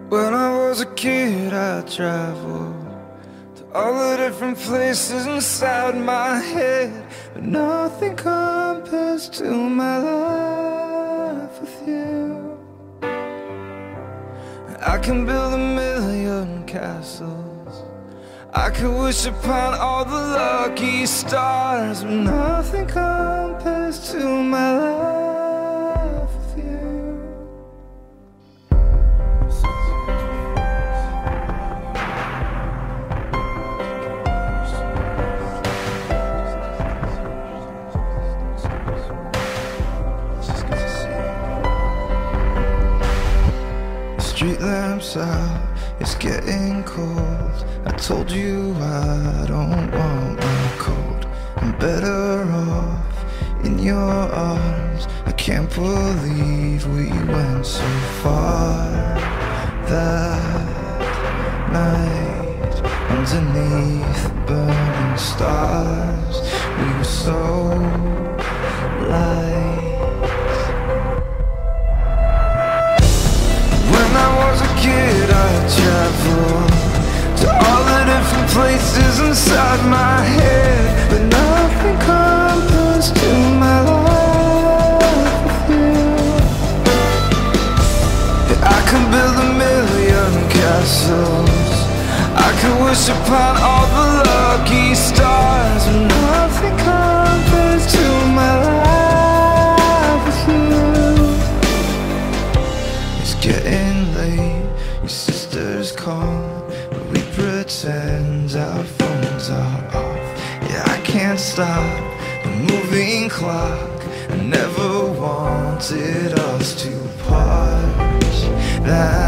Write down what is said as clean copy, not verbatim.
When I was a kid, I traveled to all the different places inside my head, but nothing compares to my life with you. I can build 1,000,000 castles, I could wish upon all the lucky stars, but nothing compares to my life with you. Street lamps out, it's getting cold. I told you I don't want my coat. I'm better off in your arms. I can't believe we went so far that night. Underneath burning stars, we were so light. When I was a kid, I traveled to all the different places inside my head, but nothing compares to my life with you. Yeah, I can build 1,000,000 castles, I could wish upon all the lucky stars, but nothing compares to my life with you. It's getting late, your sister's calling, but we pretend our phones are off. Yeah, I can't stop the moving clock. I never wanted us to part that